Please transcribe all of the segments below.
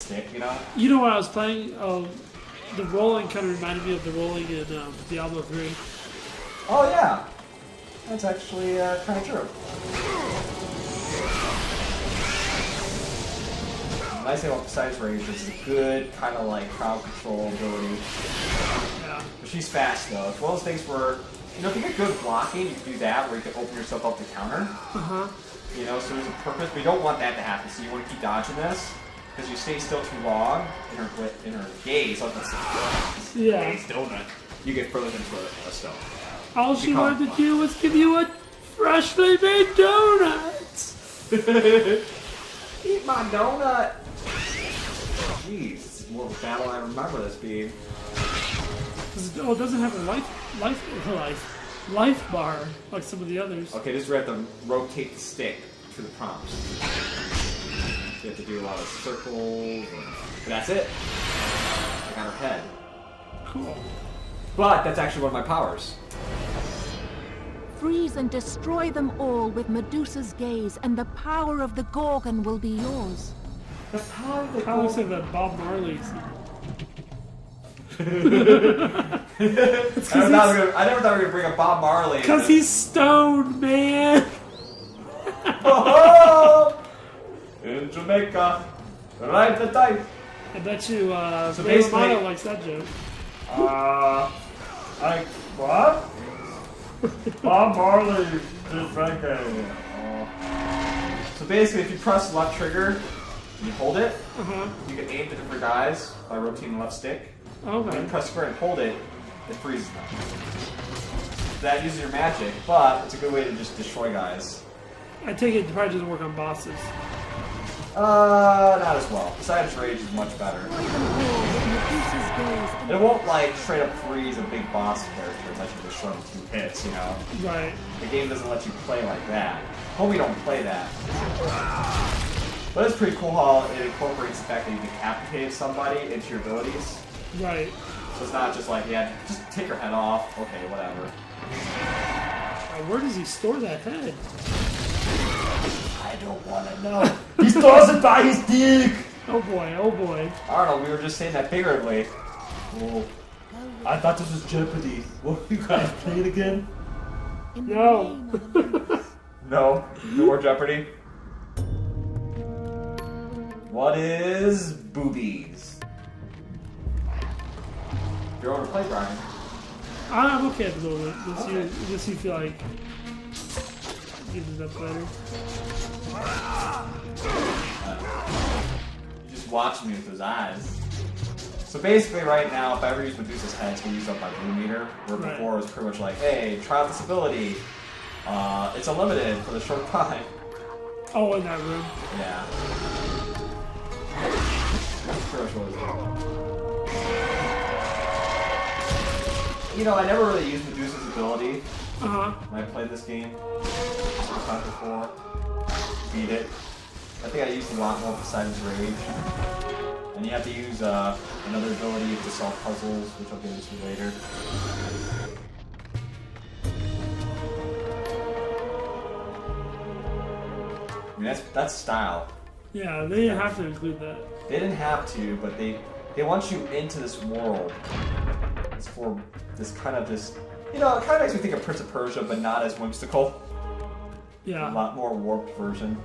stick, you know? You know what I was playing? The rolling kind of reminded me of the rolling in Diablo 3. Oh, yeah. That's actually kind of true. The nice thing about Poseidon's Rage is a good kind of like crowd control ability. Yeah. But she's fast though. It's one of those things where, you know, if you get good blocking, you can do that where you can open yourself up to counter. Uh-huh. You know, so there's a purpose, but you don't want that to happen. So you want to keep dodging this because you stay still too long in her gaze. Yeah. Gaze donut. You get frozen into a stone. All she wanted to do was give you a freshly made donut. Eat my donut. Jeez, this is more of a battle I remember this being. Oh, it doesn't have a life bar like some of the others. Okay, this is where you have to rotate the stick to the prompts. You have to do a lot of circles, but that's it. I got her head. Cool. But that's actually one of my powers. Freeze and destroy them all with Medusa's gaze, and the power of the Gorgon will be yours. The power of the How looks like that Bob Marley. I never thought we were going to bring up Bob Marley. Because he's stoned, man. Oh, in Jamaica, right the time. I bet you So Ray basically- Romano likes that joke. What? Bob Marley is drinking. So basically, if you press left trigger and you hold it, you can aim to different guys by rotating the left stick. Okay. When you press square and hold it, it freezes them. That uses your magic, but it's a good way to just destroy guys. I take it probably doesn't work on bosses. Not as well. Poseidon's Rage is much better. Destroy them all with Medusa's gaze, and It won't like straight up freeze a big boss character unless you destroy them 2 hits, you know? Right. The game doesn't let you play like that. Hope we don't play that. But it's pretty cool how it incorporates the fact that you decapitated somebody into your abilities. Right. So it's not just like, yeah, just take her head off. Okay, whatever. Where does he store that head? I don't want to know. He stores it by his dick! Oh boy, oh boy. I don't know, we were just saying that figuratively. Oh. I thought this was Jeopardy. What, you guys play it again? in the No. name of the Lord. No? No more Jeopardy? What is boobies? If you're on to play, Brian. I'm okay at the moment. Unless you feel like getting it up better. You're just watching me with those eyes. So basically right now, if I ever use Medusa's head, it's going to use up my blue meter. Where Right. before it was pretty much like, hey, try out this ability. It's unlimited for the short time. Oh, in that room. Yeah. That's pretty much what it was. You know, I never really used Medusa's ability when I played this game. Time before. Beat it. I think I used a lot more Poseidon's Rage. And you have to use another ability to solve puzzles, which I'll get into later. I mean, that's style. Yeah, they didn't have to include that. They didn't have to, but they want you into this world. It's for this kind of you know, it kind of makes me think of Prince of Persia, but not as whimsical. A Yeah. lot more warped version.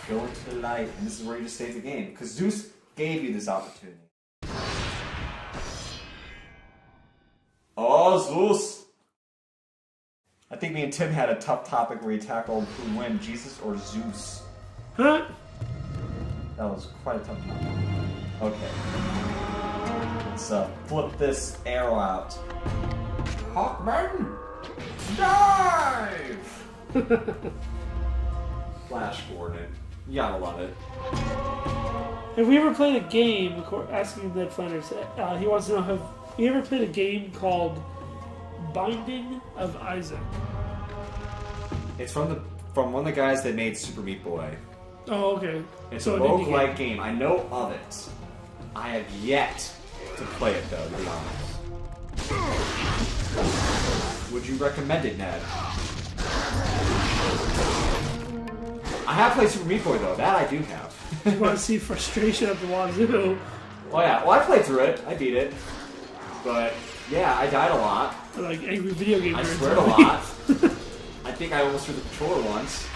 Go into the light, and this is where you just save the game, because Zeus gave you this opportunity. Oh, Zeus! I think me and Tim had a tough topic where we tackled who would win, Jesus or Zeus. Huh? That was quite a tough topic. Okay. Let's flip this arrow out. Hawkman! Dive! Flash Gordon. You gotta love it. Have we ever played a game, asking Ned Flanders, he wants to know, have you ever played a game called Binding of Isaac? It's from one of the guys that made Super Meat Boy. Oh, okay. It's So a an indie roguelike game. I know of it. I have yet to play it though, to be honest. Would you recommend it, Ned? I have played Super Meat Boy though. That I do have. You want to see frustration at the wazoo. Oh yeah. Well, I played through it. I beat it. But yeah, I died a lot. Like angry video game I nerds. swear a lot. I think I almost threw the controller once.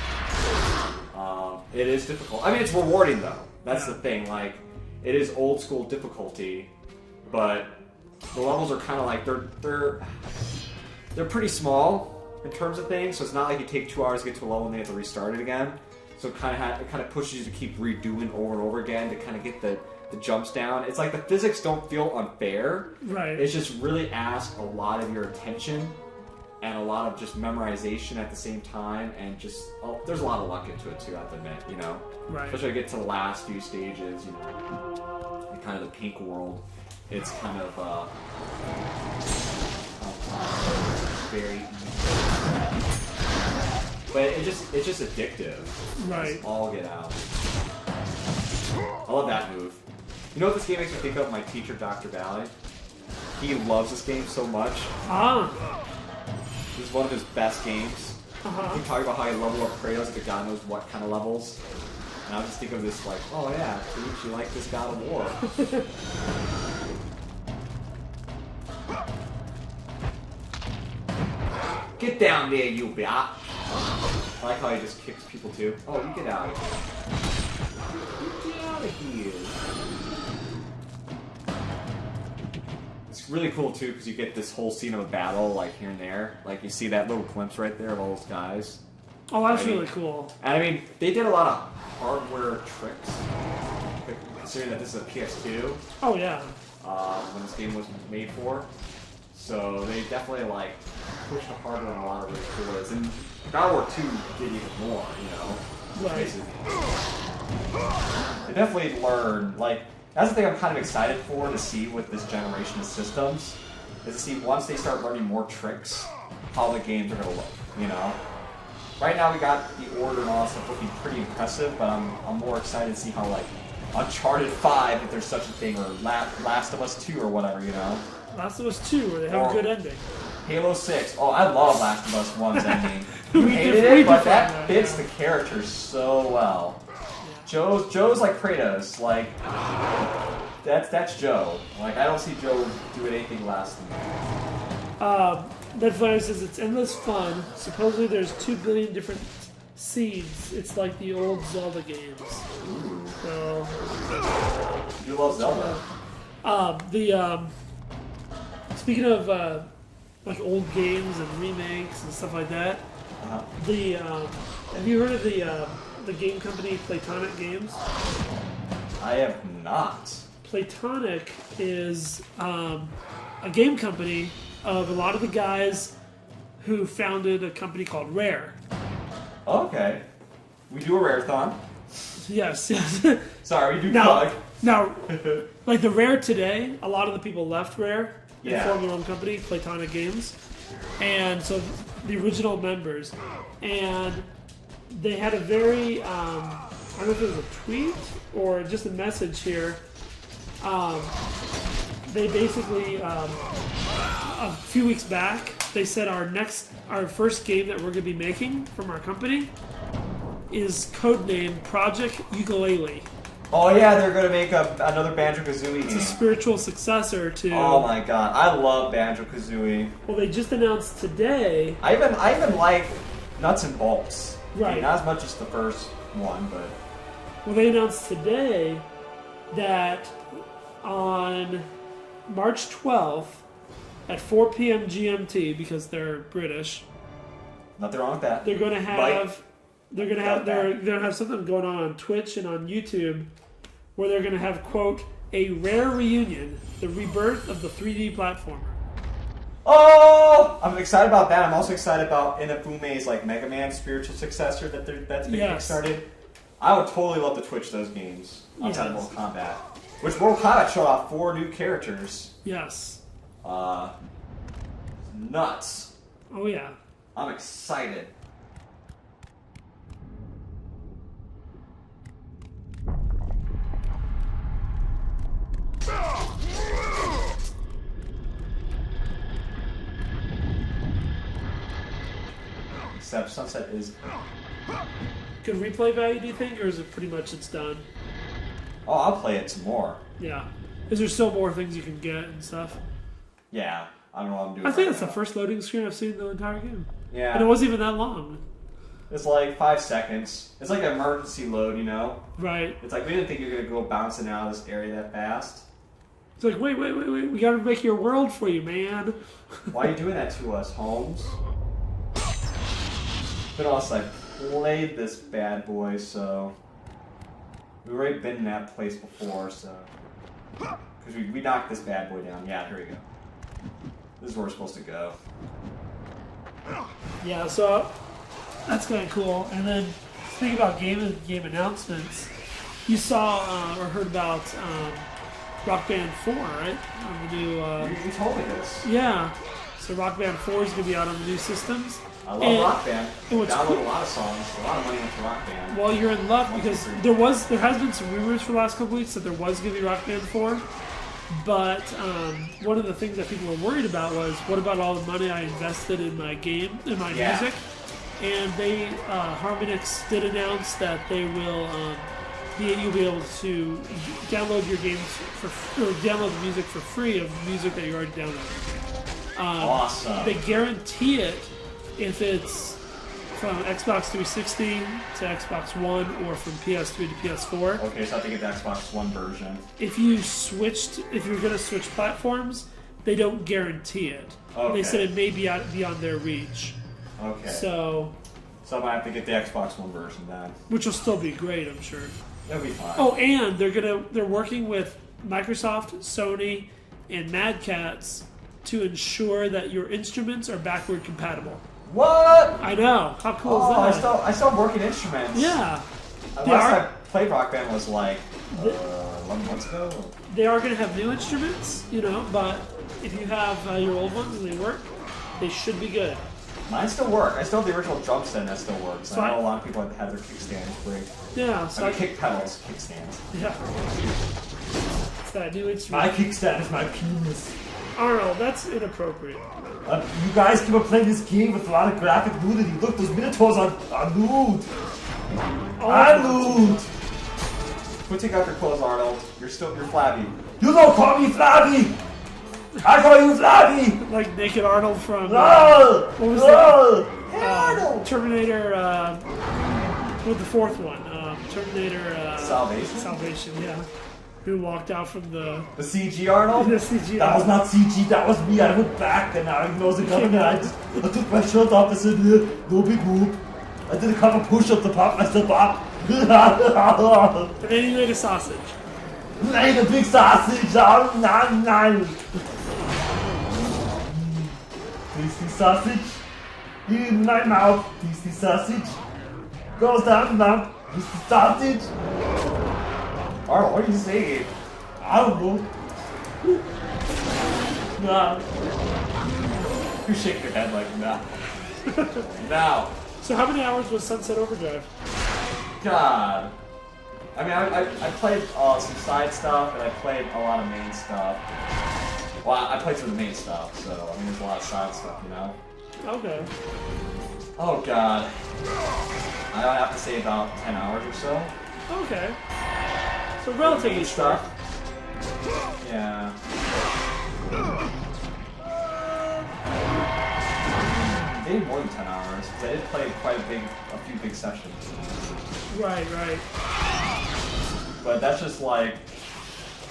It is difficult. I mean, it's rewarding though. That's the thing. Like, it is old school difficulty, but the levels are kind of like they're pretty small in terms of things. So it's not like you take 2 hours to get to a level and they have to restart it again. So it kind of pushes you to keep redoing over and over again to kind of get the jumps down. It's like the physics don't feel unfair. Right. It's just really asks a lot of your attention and a lot of just memorization at the same time, and just there's a lot of luck into it too. I have to admit, you know. Right. Especially when I get to the last few stages, you know, in kind of the pink world, it's kind of very easy. But it's just addictive. Right. Just all get out. I love that move. You know what this game makes me think of? My teacher, Dr. Valley. He loves this game so much. This is one of his best games. He talking about how he leveled up Kratos to God knows what kind of levels. And I just think of this like, oh yeah, you like this God of War. Get down there, you bitch. I like how he just kicks people too. Oh, you get out of here. Get out of here. It's really cool too because you get this whole scene of a battle like here and there. Like you see that little glimpse right there of all those guys. Oh, that's really cool. And I mean, they did a lot of hardware tricks. Considering that this is a PS2. Oh yeah. When this game was made for. So they definitely like pushed the hardware in a lot of really cool ways. And God of War 2 did even more, you know. Right. They definitely learned, like, that's the thing I'm kind of excited for to see with this generation of systems, is to see once they start learning more tricks, how the games are going to look, you know? Right now we got the order and all that stuff looking pretty impressive, but I'm more excited to see how, like, Uncharted 5, if there's such a thing, or Last of Us 2 or whatever, you know? Last of Us 2, where they have a good ending. Halo 6. Oh, I love Last of Us 1's ending. You hated it, but that fits the characters so well. Yeah. Joe's like Kratos. Like, that's Joe. Like, I don't see Joe doing anything less than that. Deadfire says it's endless fun. Supposedly there's 2 billion different seeds. It's like the old Zelda games. Ooh. So, You love Zelda. Speaking of like old games and remakes and stuff like that, have you heard of the game company Platonic Games? I have not. Platonic is a game company of a lot of the guys who founded a company called Rare. Okay. We do a Rare-thon. Yes, yes. Sorry, we do plug. Now, like the Rare today, a lot of the people left Rare and Yeah. formed their own company, Platonic Games. And so the original members. And they had a very, I don't know if it was a tweet or just a message here. They basically, a few weeks back, they said our first game that we're going to be making from our company is codenamed Project Ukulele. Oh yeah, they're gonna make another Banjo-Kazooie game. It's a spiritual successor to... Oh my god, I love Banjo-Kazooie. Well, they just announced today... I even like Nuts and Bolts. Right. Not as much as the first one, but... Well, they announced today that on March 12th at 4 p.m. GMT, because they're British... Nothing wrong with that. They're going to have... They're gonna have something going on Twitch and on YouTube where they're gonna have, quote, a rare reunion, the rebirth of the 3D platformer. Oh! I'm excited about that. I'm also excited about Inafume's like Mega Man spiritual successor that's being kickstarted. I would totally love to Twitch those games outside of Mortal Kombat. Which Mortal Kombat showed off 4 new characters. Yes. Nuts. Oh yeah. I'm excited. Except Sunset is good replay value, do you think? Or is it pretty much it's done? Oh, I'll play it some more. Yeah. Is there still more things you can get and stuff? Yeah. I don't know what I'm doing. I think right that's now. the first loading screen I've seen the entire game. Yeah. And it wasn't even that long. It's like 5 seconds. It's like an emergency load, you know? Right. It's like we didn't think you were going to go bouncing out of this area that fast. It's like, wait. We gotta make your world for you, man. Why are you doing that to us, Holmes? But also, I played this bad boy, so... We've already been in that place before, so... Because we knocked this bad boy down. Yeah, here we go. This is where we're supposed to go. Yeah, so that's kind of cool. And then speaking about game announcements, you saw or heard about Rock Band 4, right? On the new. You told me this. Yeah. So Rock Band 4 is going to be out on the new systems. I love Rock Band. And what's Download cool, a lot of songs. A lot of money into Rock Band. well, you're in luck because there has been some rumors for the last couple weeks that there was going to be Rock Band 4. But one of the things that people were worried about was, what about all the money I invested in my game, in my music? And they, Harmonix did announce that they will, you'll be able to download your games or download the music for free of music that you already downloaded. Awesome. They guarantee it if it's from Xbox 360 to Xbox One or from PS3 to PS4. Okay, so I have to get the Xbox One version. If you're going to switch platforms, they don't guarantee it. Okay. They said it may be beyond their reach. Okay. So I might have to get the Xbox One version then. which will still be great, I'm sure. That'll be fine. Oh, and they're working with Microsoft, Sony, and Mad Catz to ensure that your instruments are backward compatible. What? I know. How cool is that? I still work in instruments. Yeah. Last time I played Rock Band was like 11 months ago. They are going to have new instruments, but if you have your old ones and they work, they should be good. Mine still work. I still have the original drum set that still works. So I know a lot of people have had their kickstands break. Yeah, so I mean, kick pedals, kickstands. yeah. It's that new My instrument. kickstand is my penis. Arnold, that's inappropriate. You guys keep on playing this game with a lot of graphic nudity. Look, those minotaurs are nude. I'm nude. Quit taking off your clothes, Arnold. You're flabby. You don't call me flabby. I call you flabby. Like Naked Arnold from No. what was No. that? Hey, Arnold. Terminator. With the fourth one, Terminator. Salvation? Salvation, yeah. Who walked out from the The CG Arnold? the CGI. That was not CG, that was me. I went back and I ignored the gun and I took my shirt off and said, no big whoop. I did a couple push-ups to pop myself up. And then he made a sausage. Made a big sausage. Oh, no. Tasty sausage. In my mouth. Tasty sausage. Goes down the mouth. Tasty sausage. Arnold, what are you saying? I don't know. Nah. You shake your head like no. No. So how many hours was Sunset Overdrive? God. I mean, I played some side stuff, and I played a lot of main stuff. Well, I played some of the main stuff, so, I mean, there's a lot of side stuff, you know? Okay. Oh, God. I would have to say about 10 hours or so. Okay. So relatively Main short. stuff. Yeah. Maybe more than 10 hours, because I did play a few big sessions. Right. But that's just like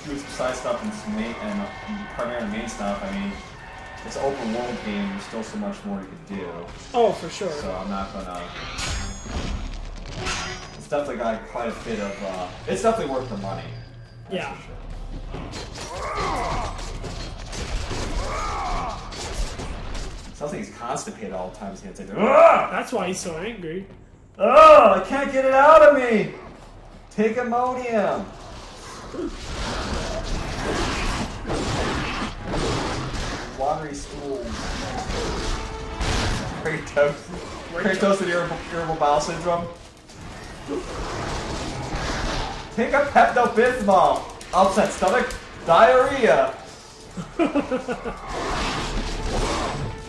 doing some side stuff and some primarily main stuff. I mean, it's an open world game. There's still so much more you can do. Oh, for sure. So I'm not gonna. It's definitely got quite a bit of. It's definitely worth the money. That's Yeah. for sure. Sounds like he's constipated all the time. He's gonna say, "Ugh! That's why he's so angry. Oh, I can't get it out of me! Take Ammonium!" Watery stools. Kratos and irritable bowel syndrome. Take a Pepto-Bismol. Upset stomach. Diarrhea. Can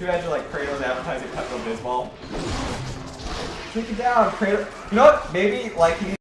you imagine like Kratos advertising Pepto-Bismol? Take it down. Create. You know what? Maybe like he